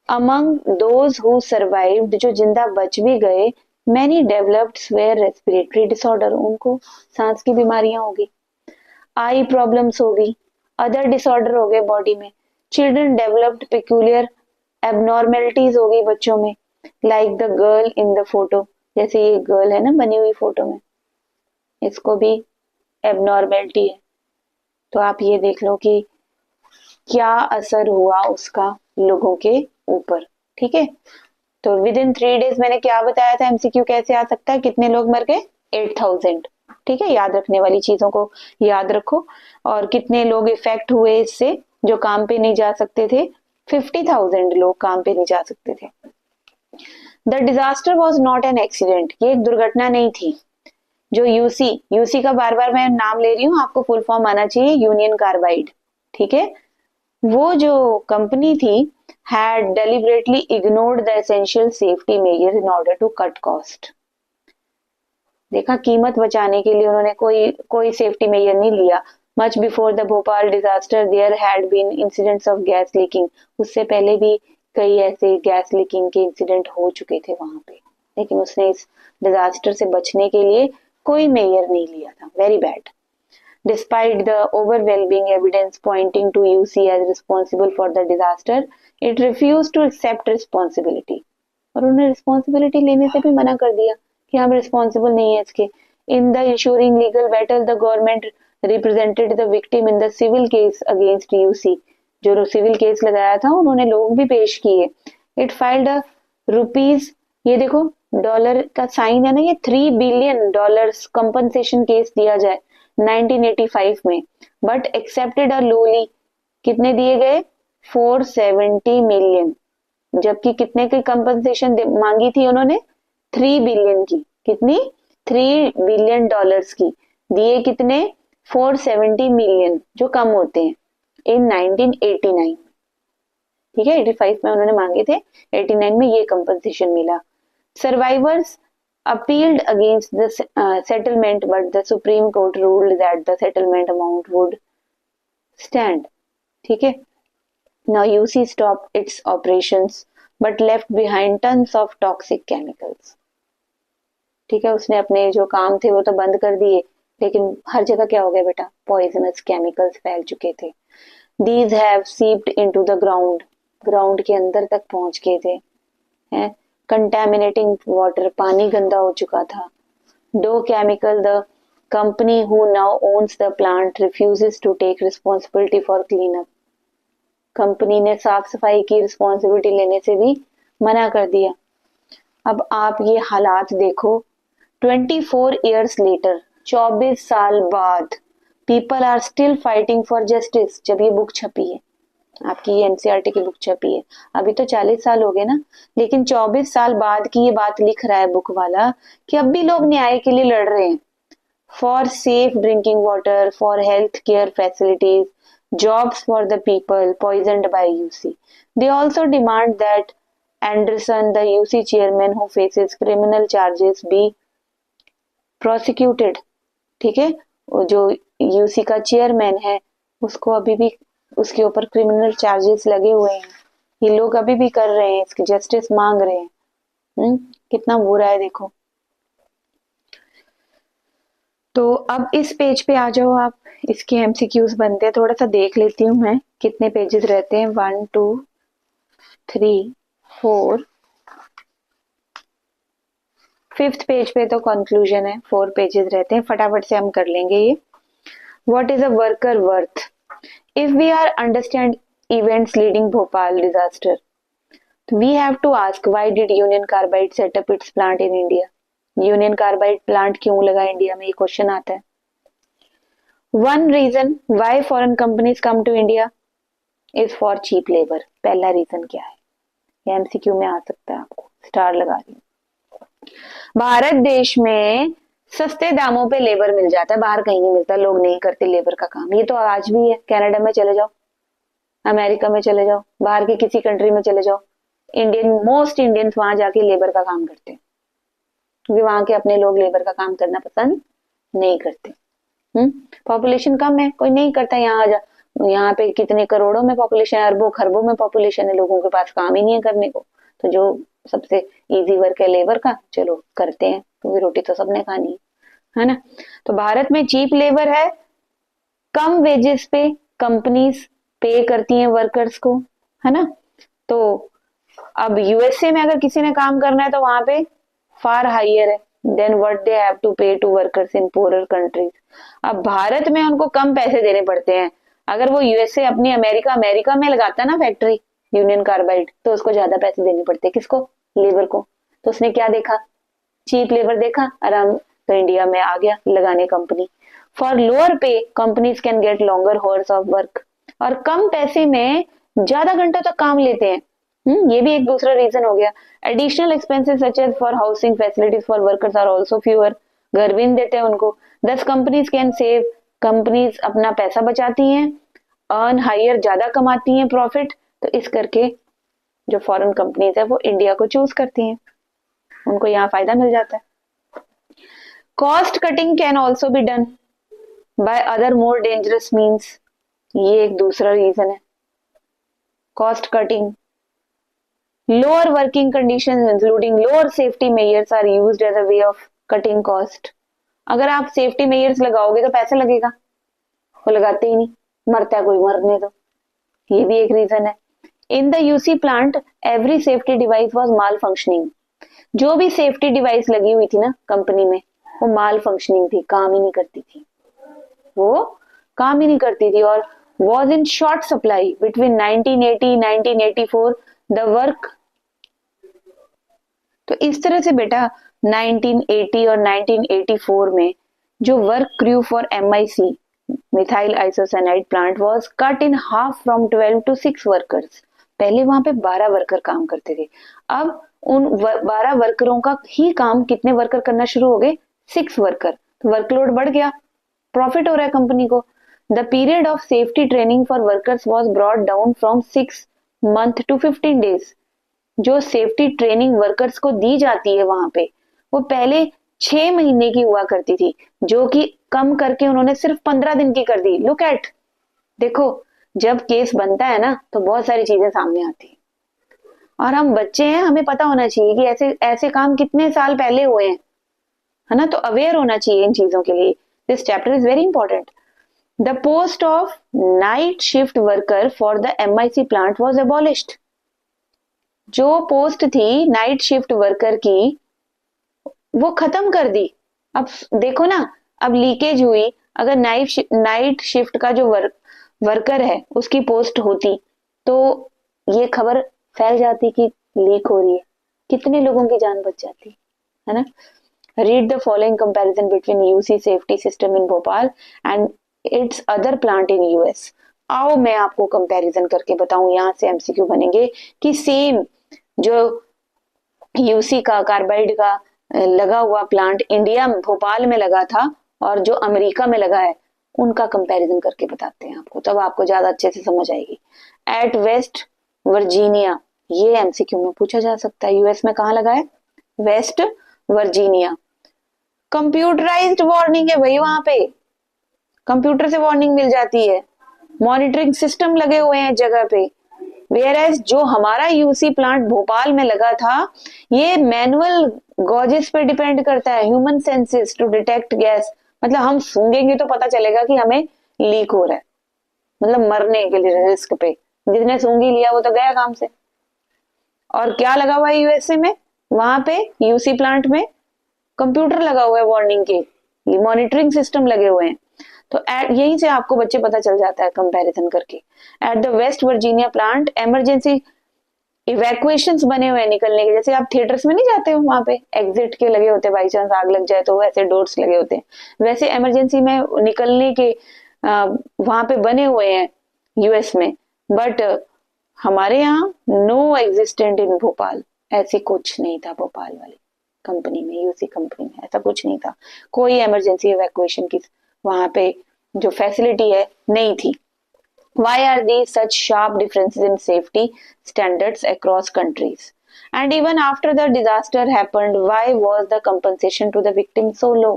अमंग दोज हु सर्वाइव्ड, जो जिंदा बच भी गए, many developed swear respiratory disorder, उनको सांस की बीमारियां होगी, आई प्रॉब्लम्स होगी, अदर डिसऑर्डर हो गए बॉडी में। चिल्ड्रन डेवलप्ड पेक्यूलियर एबनॉर्मेलिटीज हो गई बच्चों में, like the girl in the photo. जैसे ये गर्ल है ना बनी हुई फोटो में, इसको भी एबनॉर्मेलिटी है। तो आप ये देख लो कि क्या असर हुआ उसका लोगों के ऊपर। ठीक है, तो विद इन 3 days मैंने क्या बताया था, एमसीक्यू कैसे आ सकता है, कितने लोग मर गए? 8,000। ठीक है, याद रखने वाली चीजों को याद रखो। और कितने लोग इफेक्ट हुए इससे जो काम पे नहीं जा सकते थे? 50,000 लोग काम पे नहीं जा सकते थे। The disaster was not an accident, ये एक दुर्घटना नहीं थी। जो यूसी का बार बार मैं नाम ले रही हूँ, आपको फुल फॉर्म आना चाहिए, यूनियन कार्बाइड। ठीक है, वो जो कंपनी थी had deliberately ignored the essential safety measures in order to cut cost। देखा, कीमत बचाने के लिए उन्होंने कोई सेफ्टी मेजर नहीं लिया। Much before the Bhopal disaster there had been incidents of gas leaking. उससे पहले भी कई ऐसे गैस लीकिंग के इंसिडेंट हो चुके थे वहां पे, लेकिन उसने इस डिजास्टर से बचने के लिए कोई मेजर नहीं लिया था। Very bad. Despite the overwhelming evidence pointing to UC as responsible for the disaster, it refused to accept responsibility। और उन्हें responsibility लेने से भी मना कर दिया कि हम responsible नहीं है इसके। In the ensuing legal battle, the government represented the victim in the civil case against UC। जो सिविल केस लगाया था उन्होंने लोग भी पेश किए। It filed a rupees, ये देखो डॉलर का साइन है ना, ये $3 बिलियन कंपनसेशन केस दिया जाए 1985 में, बट एक्सेप्टेड अ लोली, कितने दिए गए? 470 मिलियन। जबकि कितने की कंपनसेशन मांगी थी उन्होंने? 3 बिलियन की। कितनी? 3 बिलियन डॉलर्स की। दिए कितने? 470 मिलियन, जो कम होते हैं, इन 1989। ठीक है, 85 में उन्होंने मांगे थे, 89 में ये कंपनसेशन मिला। Survivors appealed against the settlement, but the Supreme Court ruled that the settlement amount would stand। ठीक है, now UC stopped its operations but left behind tons of toxic chemicals। ठीक है, उसने अपने जो काम थे वो तो बंद कर दिए, लेकिन हर जगह क्या हो गया बेटा? पॉइजनस केमिकल्स फैल चुके थे। These have seeped into the ground, ground के अंदर तक पहुंच गए थे। हैं, कंटेमिनेटिंग वाटर, पानी गंदा हो चुका था। Dow chemical the company who now owns the plant refuses to take responsibility for clean up. Company ने साफ सफाई की रिस्पॉन्सिबिलिटी लेने से भी मना कर दिया। अब आप ये हालात देखो, 24 years लेटर, 24 साल बाद, people are still fighting for justice. जब ये बुक छपी है, आपकी ये एनसीईआरटी की बुक छपी है, अभी तो 40 साल हो गए ना, लेकिन 24 साल बाद की ये बात लिख रहा है बुक वाला कि अब भी लोग न्याय के लिए लड़ रहे हैं। For safe drinking water, for health care facilities, jobs for the people poisoned by UC. They also demand that Anderson, the UC chairman who faces criminal charges, be prosecuted. ठीक है, वो जो यूसी का चेयरमैन है उसको अभी भी उसके ऊपर क्रिमिनल चार्जेस लगे हुए हैं। ये लोग अभी भी कर रहे हैं, इसकी जस्टिस मांग रहे हैं। कितना बुरा है देखो। तो अब इस पेज पे आ जाओ आप, इसके एमसीक्यूज बनते हैं, थोड़ा सा देख लेती हूँ मैं कितने पेजेस रहते हैं। 1 2 3 4, 5th पेज पे तो कंक्लूजन है, 4 पेजेस रहते हैं, फटाफट से हम कर लेंगे ये। What is a worker worth? If we are understand events leading Bhopal disaster, we have to ask why did Union Carbide set up its plant in India? Union Carbide plant क्यों लगा इंडिया में, ये क्वेश्चन आता है। One reason why foreign companies come to India is for cheap labour. पहला रीजन क्या है, ये एमसीक्यू में आ सकता है, आपको स्टार लगा रही हूँ। भारत देश में सस्ते दामों पे लेबर मिल जाता है, बाहर कहीं नहीं मिलता, लोग नहीं करते लेबर का काम। ये तो आज भी है, कनाडा में चले जाओ, अमेरिका में चले जाओ, बाहर की किसी कंट्री में चले जाओ, मोस्ट इंडियंस वहां जाके लेबर का काम करते हैं, क्योंकि वहां के अपने लोग लेबर का काम करना पसंद नहीं करते। पॉपुलेशन कम है, कोई नहीं करता। यहाँ पे कितने करोड़ों में पॉपुलेशन है, अरबों खरबों में पॉपुलेशन है, लोगों के पास काम ही नहीं है करने को। तो जो सबसे इजी वर्क है लेबर का, चलो करते हैं, क्योंकि रोटी तो सबने खानी है ना। तो भारत में चीप लेबर है, कम वेजेस पे कंपनीज पे करती हैं वर्कर्स को, है ना। तो अब यूएसए में अगर किसी ने काम करना है तो वहां पे फार हाइयर है than what they have to pay to workers in poorer countries. अब भारत में उनको कम पैसे देने पड़ते हैं। अगर वो यूएसए अपनी अमेरिका में लगाता है ना फैक्ट्री यूनियन कार्बाइड, तो उसको ज्यादा पैसे देने पड़ते हैं। किसको? लेबर को। तो उसने क्या देखा? चीप लेबर देखा, आराम, तो इंडिया में आ गया लगाने कंपनी। फॉर लोअर पे companies can get longer horse of work, और कम पैसे में ज्यादा घंटों तक काम लेते हैं। ये भी एक दूसरा रीजन हो गया। Additional expenses such as for housing facilities for workers are also fewer, घर भी नहीं देते हैं उनको। दस कंपनीज कैन सेव, कंपनीज अपना पैसा बचाती हैं, अर्न हायर, ज्यादा कमाती हैं प्रॉफिट। तो इस करके जो फॉरेन कंपनीज है वो इंडिया को चूज करती हैं, उनको यहाँ फायदा मिल जाता है। Cost cutting can also be done by other more dangerous means, ये एक दूसरा रीजन है। Cost cutting, lower working conditions including lower safety measures are used as a way of cutting cost। अगर आप सेफ्टी मेजर्स लगाओगे तो पैसा लगेगा, वो लगाते ही नहीं, मरता है कोई मरने दो, ये भी एक रीजन है। In the UC plant every safety device was mall functioning. जो भी सेफ्टी डिवाइस लगी हुई थी ना कंपनी में, वो माल फंक्शनिंग थी, काम ही नहीं करती थी, वो काम ही नहीं करती थी, और was in short supply between 1980-1984 the work। तो इस तरह से बेटा 1980 और 1984 में जो work crew for MIC methyl isocyanide plant was cut in half from 12 to 6 workers. पहले वहां पे 12 वर्कर काम करते थे, अब उन 12 वर्करों का ही काम कितने वर्कर करना शुरू हो गए? 6 वर्कर। तो वर्कलोड बढ़ गया, प्रॉफिट हो रहा है कंपनी को। The period of safety training for workers was brought down from 6 month to 15 days। जो सेफ्टी ट्रेनिंग वर्कर्स को दी जाती है वहां पे, वो पहले 6 महीने की हुआ करती थी, जो कि कम करके उन्होंने सिर्फ 15 दिन की कर दी। लुक एट, देखो जब केस बनता है ना तो बहुत सारी चीजें सामने आती है, और हम बच्चे हैं, हमें पता होना चाहिए कि ऐसे ऐसे काम कितने साल पहले हुए हैं, है ना। तो अवेयर होना चाहिए इन चीजों के लिए। This chapter is very important. The post of night shift worker for the MIC plant was abolished. जो पोस्ट थी नाइट शिफ्ट वर्कर की, वो खत्म कर दी। अब देखो ना, अब लीकेज हुई, अगर नाइट शिफ्ट का जो वर्कर है उसकी पोस्ट होती तो ये खबर फैल जाती कि लीक हो रही है, कितने लोगों की जान बच जाती है ना। Read the following comparison between UC safety system in Bhopal and it's other plant in US. आओ मैं आपको कंपैरिजन करके बताऊं, यहां से एमसीक्यू बनेंगे कि सेम जो यूसी का कार्बाइड का लगा हुआ प्लांट इंडिया भोपाल में लगा था और जो अमेरिका में लगा है उनका कंपैरिजन करके बताते हैं आपको, तब आपको ज्यादा अच्छे से समझ आएगी। एट वेस्ट वर्जीनिया, ये एमसीक्यू में पूछा जा सकता है, यूएस में कहाँ लगा है, वेस्ट वर्जीनिया। कंप्यूटराइज्ड वार्निंग है भाई, वहां पे कंप्यूटर से वार्निंग मिल जाती है, मॉनिटरिंग सिस्टम लगे हुए हैं जगह पे। वेयरएज जो हमारा यूसी प्लांट भोपाल में लगा था ये मैनुअल गॉजेस पे डिपेंड करता है, human senses to detect gas, मतलब हम सूंघेंगे तो पता चलेगा कि हमें लीक हो रहा है, मतलब मरने के लिए रिस्क पे, जिसने सूंघी लिया वो तो गया काम से। और क्या लगा हुआ है यूएसए में, वहां पे यूसी प्लांट में कंप्यूटर लगा हुआ है वार्निंग के, मॉनिटरिंग सिस्टम लगे हुए हैं। तो यहीं से आपको बच्चे पता चल जाता है कंपैरिजन करके। At the West Virginia plant emergency evacuations बने हुए हैं निकलने के, जैसे आप थिएटर्स में नहीं जाते हो वहां पे एग्जिट के लगे होते हैं, बाई चांस आग लग जाए तो वैसे डोर्स लगे होते हैं, वैसे इमरजेंसी में निकलने के वहां पे बने हुए हैं यूएस में। बट हमारे यहाँ नो एग्जिस्टेंट इन भोपाल, ऐसी कुछ नहीं था भोपाल वाली कंपनी में, यूसी कंपनी में ऐसा कुछ नहीं था, कोई इमरजेंसी इवैक्यूएशन की वहां पे जो फैसिलिटी है नहीं थी। Why are these such sharp differences in safety standards across countries? And even after the disaster happened, why was the compensation to the victim so low?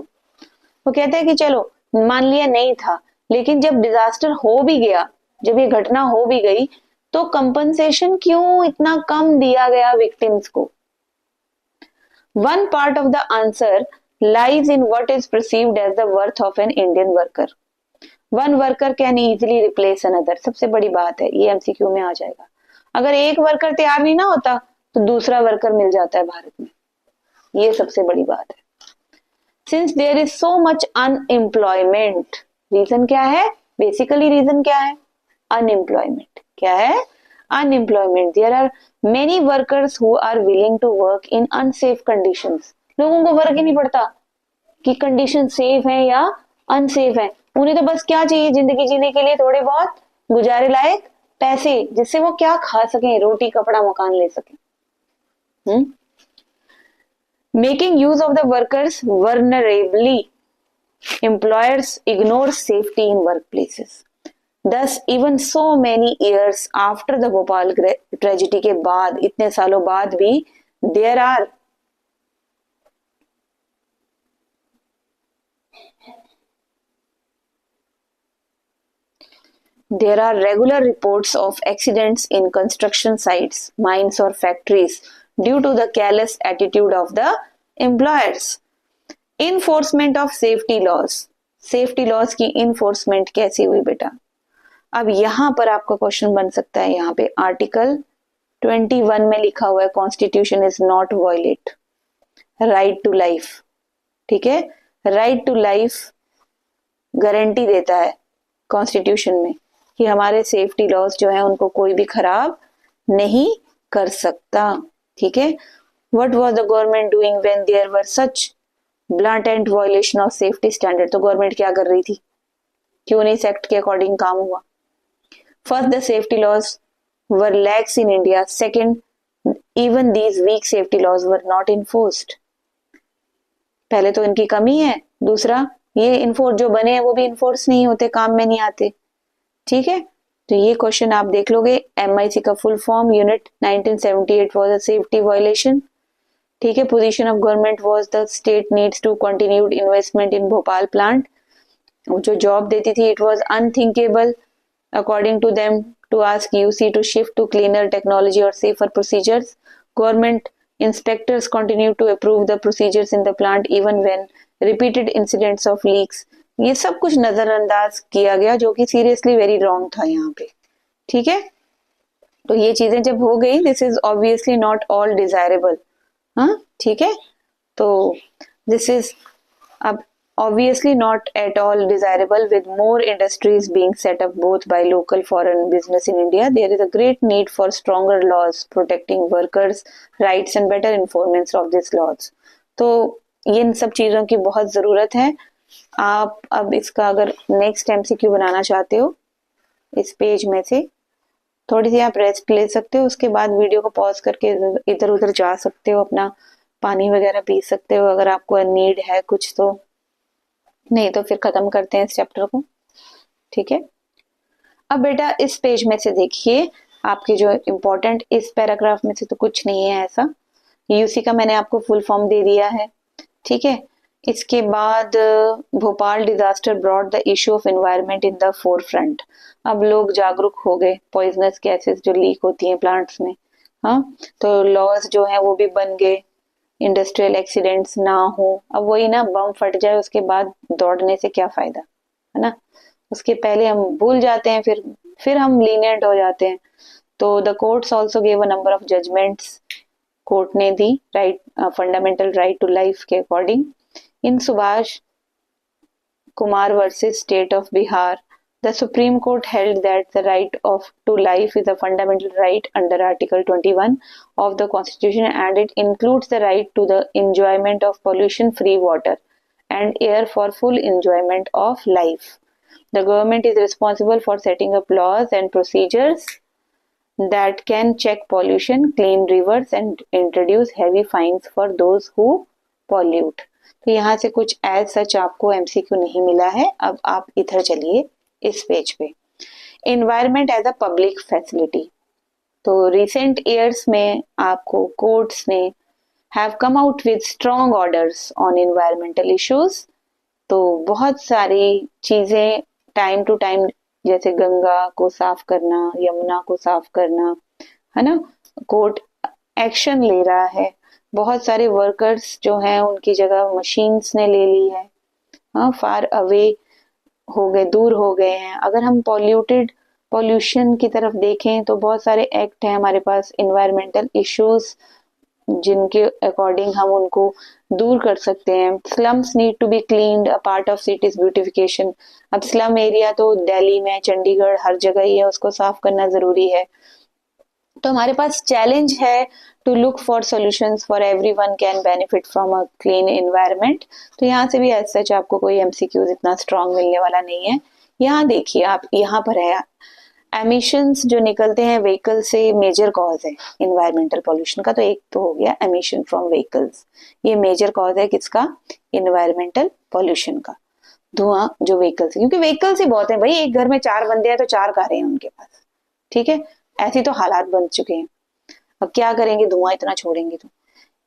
वो कहते हैं कि चलो मान लिया नहीं था, लेकिन जब डिजास्टर हो भी गया, जब ये घटना हो भी गई, तो कंपनसेशन क्यों इतना कम दिया गया विक्टिम्स को? One part of the answer lies in what is perceived as the worth of an Indian worker. One worker can easily replace another, सबसे बड़ी बात है, ये एमसीक्यू में आ जाएगा। अगर एक वर्कर तैयार नहीं ना होता तो दूसरा वर्कर मिल जाता है भारत में, ये सबसे बड़ी बात है। Since there is so much unemployment, reason क्या है, बेसिकली रीजन क्या है, अनएम्प्लॉयमेंट। क्या है, unemployment. There are many workers who are willing to work in unsafe conditions, लोगों को फर्क ही नहीं पड़ता कि कंडीशन सेफ है या अनसेफ है, उन्हें तो बस क्या चाहिए जिंदगी जीने के लिए, थोड़े बहुत गुजारे लायक पैसे, जिससे वो क्या खा सकें, रोटी कपड़ा मकान ले सकें। Making use of the workers vulnerably, employers ignore safety in work places. Thus even so many years after the Bhopal tragedy के बाद, इतने सालों बाद भी there are regular reports of accidents in construction sites, mines or factories due to the careless attitude of the employers. Enforcement of safety laws. Safety laws की enforcement कैसी हुई बेटा? अब यहां पर आपका क्वेश्चन बन सकता है, यहाँ पे आर्टिकल 21 में लिखा हुआ है constitution is not violate right to life, ठीक है, राइट टू लाइफ गारंटी देता है कॉन्स्टिट्यूशन में कि हमारे सेफ्टी लॉज जो है उनको कोई भी खराब नहीं कर सकता, ठीक है। What was the government doing when there were such blatant violation of safety standard? तो गवर्नमेंट क्या कर रही थी, क्यों नहीं इस एक्ट के अकॉर्डिंग काम हुआ? First, the safety laws were lax in India. Second, even these weak safety laws were not enforced. पहले तो इनकी कमी है, दूसरा ये इन्फोर्स जो बने हैं वो भी इन्फोर्स नहीं होते, काम में नहीं आते, ठीक है। तो ये क्वेश्चन आप देख लोगे, एमआईसी का full form unit 1978 was a safety violation, ठीक है। Position of government was the state needs to continued investment in Bhopal plant, जो जॉब देती थी, it was unthinkable according to them to ask UC to shift to cleaner technology और safer procedures. Government inspectors continue to approve the procedures in the plant even when repeated incidents of leaks. ये सब कुछ नजरअंदाज किया गया जो कि सीरियसली वेरी रॉन्ग था यहाँ पे, ठीक है। तो ये चीजें जब हो गई, this is obviously not all desirable, हाँ ठीक है। तो दिस इज, अब obviously not at all desirable. With more industries being set up both by local foreign business in India, there is a great need for stronger laws protecting workers rights and better enforcement of these laws. तो ये इन सब चीजों की बहुत जरूरत है. आप अब इसका अगर नेक्स्ट एमसीक्यू बनाना चाहते हो इस पेज में से, थोड़ी सी आप रेस्ट ले सकते हो, उसके बाद वीडियो को पॉज करके इधर उधर जा सकते हो, अपना पानी वगैरह पी सकते हो अगर आपको नीड है कुछ, तो नहीं तो फिर खत्म करते हैं इस चैप्टर को. ठीक है, अब बेटा इस पेज में से देखिए आपके जो इम्पोर्टेंट, इस पैराग्राफ में से तो कुछ नहीं है ऐसा. यूसी का मैंने आपको फुल फॉर्म दे दिया है. ठीक है, इसके बाद Bhopal disaster brought the issue of environment in the four front. अब लोग जागरूक हो गए, पॉइजनस गैसेस जो लीक होती हैं प्लांट्स में, हाँ, तो लॉज जो है वो भी बन गए, इंडस्ट्रियल एक्सीडेंट्स ना हो. अब वही ना, बम फट जाए उसके बाद दौड़ने से क्या फायदा, है ना. उसके पहले हम भूल जाते हैं, फिर हम लीनियंट हो जाते हैं. तो the courts also give a number of judgments. Court ने दी right, fundamental right to life के according. In Subhash Kumar versus state of Bihar, the Supreme Court held that the right to life is a fundamental right under Article 21 of the Constitution, and it includes the right to the enjoyment of pollution-free water and air for full enjoyment of life. The government is responsible for setting up laws and procedures that can check pollution, clean rivers, and introduce heavy fines for those who pollute. तो यहाँ से कुछ एज सच आपको एमसीक्यू नहीं मिला है. अब आप इधर चलिए इस पेज पे, environment as a public facility. तो रिसेंट ईयर्स में आपको कोर्ट्स ने have come out with strong orders on environmental issues. तो बहुत सारी चीजें टाइम टू टाइम, जैसे गंगा को साफ करना, यमुना को साफ करना, है ना, कोर्ट एक्शन ले रहा है. बहुत सारे वर्कर्स जो हैं उनकी जगह मशीन्स ने ले ली है, हाँ, फार अवे हो गए, दूर हो गए हैं. अगर हम पॉल्यूशन की तरफ देखें तो बहुत सारे एक्ट हैं हमारे पास, एनवायरमेंटल इश्यूज, जिनके अकॉर्डिंग हम उनको दूर कर सकते हैं. Slums need to be cleaned, a part of cities beautification. अब स्लम एरिया तो दिल्ली में, चंडीगढ़, हर जगह ही है, उसको साफ करना जरूरी है. तो हमारे पास चैलेंज है to look for solutions for everyone can benefit from a clean environment. तो यहाँ से भी एज सच आपको कोई एमसीक्यूज इतना स्ट्रांग मिलने वाला नहीं है. यहाँ देखिए आप, यहाँ पर है एमिशंस जो निकलते हैं व्हीकल से, मेजर कॉज है इन्वायरमेंटल पॉल्यूशन का. तो एक तो हो गया एमिशन फ्रॉम व्हीकल्स, ये मेजर कॉज है किसका, इन्वायरमेंटल पॉल्यूशन का, धुआं जो व्हीकल से. क्योंकि व्हीकल्स ही बहुत है भाई, एक घर में 4 बंदे हैं तो 4 कारें हैं उनके पास. ठीक है, ऐसी तो हालात बन चुके हैं. अब क्या करेंगे, धुआं इतना छोड़ेंगे तो.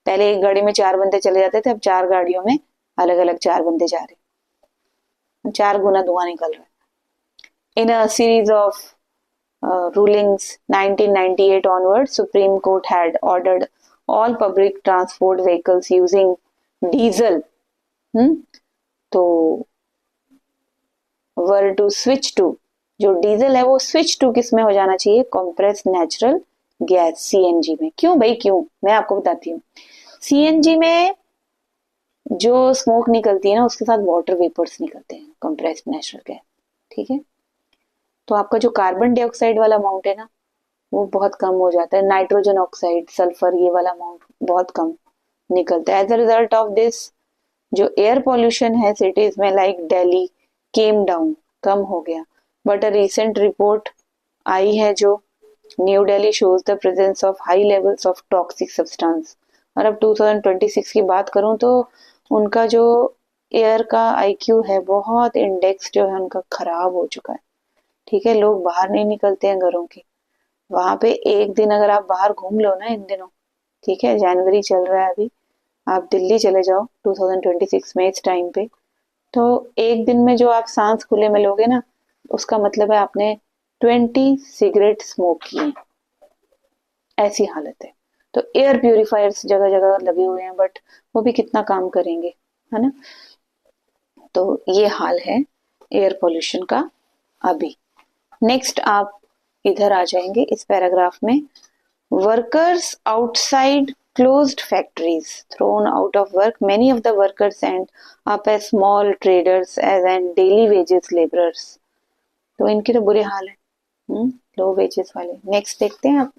पहले एक गाड़ी में 4 बंदे चले जाते थे, अब 4 गाड़ियों में अलग अलग 4 बंदे जा रहे, 4 गुना धुआं निकल रहा है. In a series of rulings 1998 onward, Supreme Court had ordered all public transport vehicles using diesel तो were to switch to, जो डीजल है वो स्विच टू किस में हो जाना चाहिए, कंप्रेस्ड नेचुरल गैस, सीएनजी में. क्यों भाई, क्यों, मैं आपको बताती हूँ. सीएनजी में जो स्मोक निकलती है ना, उसके साथ वाटर वेपर्स निकलते हैं, कंप्रेस्ड नेचुरल गैस. ठीक है, तो आपका जो कार्बन डाइऑक्साइड वाला अमाउंट है ना, वो बहुत कम हो जाता है. नाइट्रोजन ऑक्साइड, सल्फर, ये वाला अमाउंट बहुत कम निकलता है. As a result of this जो एयर पॉल्यूशन है सिटीज में लाइक दिल्ली केम डाउन, कम हो गया. बट अ रिसेंट रिपोर्ट आई है जो new Delhi shows the presence of high levels of toxic substance. और अब 2026 की बात करूं तो उनका जो एयर का आईक्यू है, बहुत इंडेक्स जो है उनका खराब हो चुका है. ठीक है, लोग बाहर नहीं निकलते हैं घरों के. वहां पे एक दिन अगर आप बाहर घूम लो ना इन दिनों, ठीक है, जनवरी चल रहा है अभी, आप दिल्ली चले जाओ 2026 में इस टाइम पे, तो एक दिन में जो आप सांस खुले में लोगे ना, उसका मतलब है आपने 20 सिगरेट स्मोक किए. ऐसी हालत है. तो एयर प्यूरिफायर्स जगह जगह लगे हुए हैं, बट वो भी कितना काम करेंगे, है ना. तो ये हाल है एयर पोल्यूशन का. अभी नेक्स्ट आप इधर आ जाएंगे इस पैराग्राफ में, workers outside closed factories, thrown out of work. Many of the workers end up as small traders as and daily wages laborers. तो इनके तो बुरे हाल है, लो वेजेस वाले। नेक्स्ट देखते हैं। आप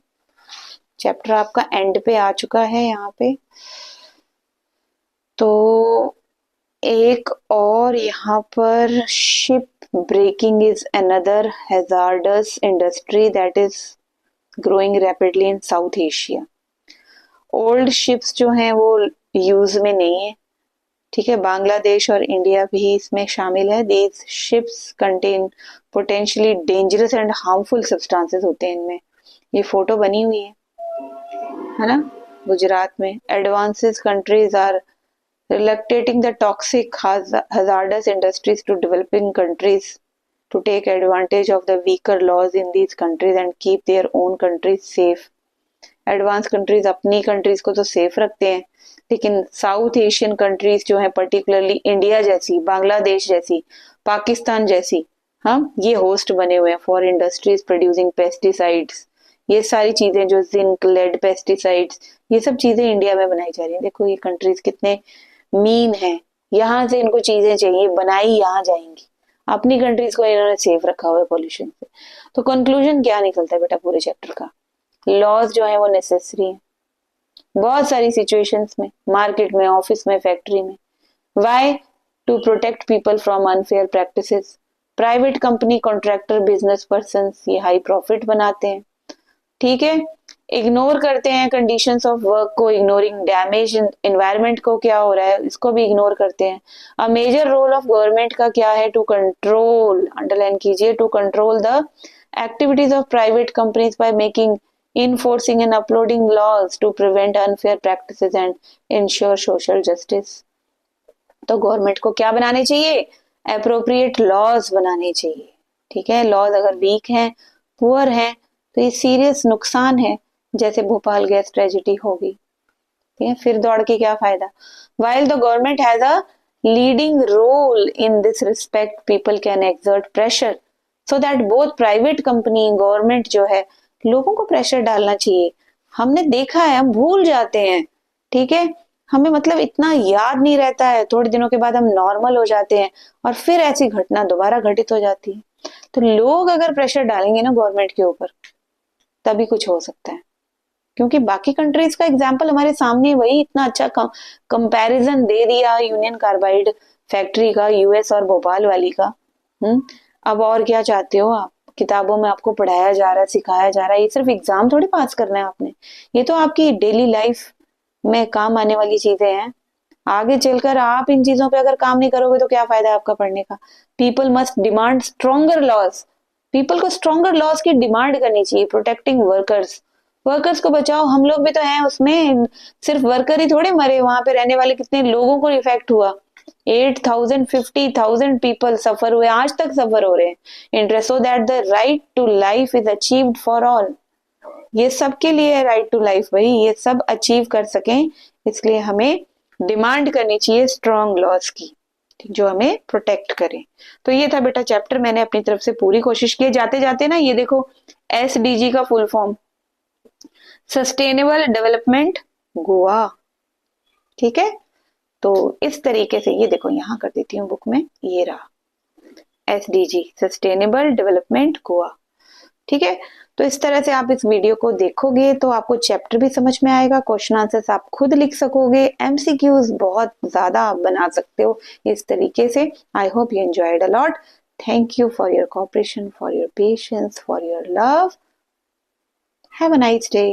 चैप्टर आपका एंड पे आ चुका है यहाँ पे। तो एक और यहाँ पर ship breaking is another hazardous industry that is growing rapidly in South Asia. Old ships जो हैं वो यूज में नहीं है, ठीक है। बांग्लादेश और इंडिया भी इसमें शामिल है। These ships contain potentially dangerous and harmful substances होते हैं इनमें। ये फोटो बनी हुई है ना, गुजरात में। Advances countries are reluctating the toxic hazardous industries to developing countries to take advantage of the weaker laws in these countries and keep their own countries safe. Advance countries अपनी कंट्रीज को तो सेफ रखते हैं, लेकिन साउथ एशियन कंट्रीज जो है, पर्टिकुलरली इंडिया जैसी, बांग्लादेश जैसी, पाकिस्तान जैसी, हम ये होस्ट बने हुए हैं फॉर इंडस्ट्रीज प्रोड्यूसिंग पेस्टिसाइड्स। ये सारी चीजें जो जिंक, लेड, पेस्टिसाइड्स, ये सब चीजें इंडिया में बनाई जा रही हैं। देखो ये कंट्रीज कितने मीन है, यहाँ से इनको चीजें चाहिए, बनाई यहाँ जाएंगी। अपनी कंट्रीज को इन्होंने सेफ रखा हुआ है पॉल्यूशन से। तो कंक्लूजन क्या निकलता है बेटा पूरे चैप्टर का? लॉज जो है वो नेसेसरी है बहुत सारी सिचुएशंस में, मार्केट में, ऑफिस में, फैक्ट्री में। Why? To protect people from unfair practices. Private company, contractor, business person ये हाई प्रॉफिट बनाते हैं, ठीक है। इग्नोर करते हैं कंडीशंस ऑफ वर्क को, इग्नोरिंग डैमेज एनवायरनमेंट को, क्या हो रहा है इसको भी इग्नोर करते हैं। A major role of government का क्या है? टू कंट्रोल, अंडरलाइन कीजिए, to control the activities of private companies by making, enforcing and uploading laws to prevent unfair practices and ensure social justice. तो गवर्नमेंट को क्या बनाने चाहिए? एप्रोप्रिएट लॉज बनाने चाहिए, ठीक है। लॉज अगर वीक हैं, पुअर हैं, तो ये सीरियस नुकसान है, जैसे भोपाल गैस ट्रेजेडी होगी, ठीक है। फिर दौड़ के क्या फायदा? While the government has a leading role in this respect, people can exert pressure so that both private company, government जो है, लोगों को प्रेशर डालना चाहिए। हमने देखा है, हम भूल जाते हैं, ठीक है। हमें मतलब इतना याद नहीं रहता है, थोड़े दिनों के बाद हम नॉर्मल हो जाते हैं और फिर ऐसी घटना दोबारा घटित हो जाती है। तो लोग अगर प्रेशर डालेंगे ना गवर्नमेंट के ऊपर, तभी कुछ हो सकता है। क्योंकि बाकी कंट्रीज का एग्जाम्पल हमारे सामने, वही इतना अच्छा कंपैरिजन दे दिया यूनियन कार्बाइड फैक्ट्री का, यूएस और भोपाल वाली का। अब और क्या चाहते हो आप? किताबों में आपको पढ़ाया जा रहा है, सिखाया जा रहा है, ये सिर्फ एग्जाम थोड़ी पास करना है आपने, ये तो आपकी डेली लाइफ में काम आने वाली चीजें हैं। आगे चलकर आप इन चीजों पे अगर काम नहीं करोगे तो क्या फायदा है आपका पढ़ने का? People must demand stronger laws. People को स्ट्रॉन्गर लॉज की डिमांड करनी चाहिए। प्रोटेक्टिंग वर्कर्स, वर्कर्स को बचाओ। हम लोग भी तो हैं उसमें, सिर्फ वर्कर ही थोड़े मरे, वहां पे रहने वाले कितने लोगों को इफेक्ट हुआ। 8,000 50,000 पीपल सफर हुए, आज तक सफर हो रहे हैं। Interest so that the right to life is achieved for all. ये सब के लिए है राइट टू लाइफ, भाई ये सब अचीव कर सकें, इसलिए हमें डिमांड करनी चाहिए स्ट्रॉन्ग लॉज की, जो हमें प्रोटेक्ट करें। तो ये था बेटा चैप्टर, मैंने अपनी तरफ से पूरी कोशिश की। जाते जाते ना ये देखो, SDG का full form sustainable development Goa, ठीक है। तो इस तरीके से ये देखो, यहां कर देती हूँ बुक में, ये रहा SDG, सस्टेनेबल डेवलपमेंट गोवा, ठीक है। तो इस तरह से आप इस वीडियो को देखोगे तो आपको चैप्टर भी समझ में आएगा, क्वेश्चन आंसर्स आप खुद लिख सकोगे, MCQs बहुत ज्यादा आप बना सकते हो इस तरीके से। I hope you enjoyed a lot. Thank you for your cooperation, for your patience, for your love. Have a nice day.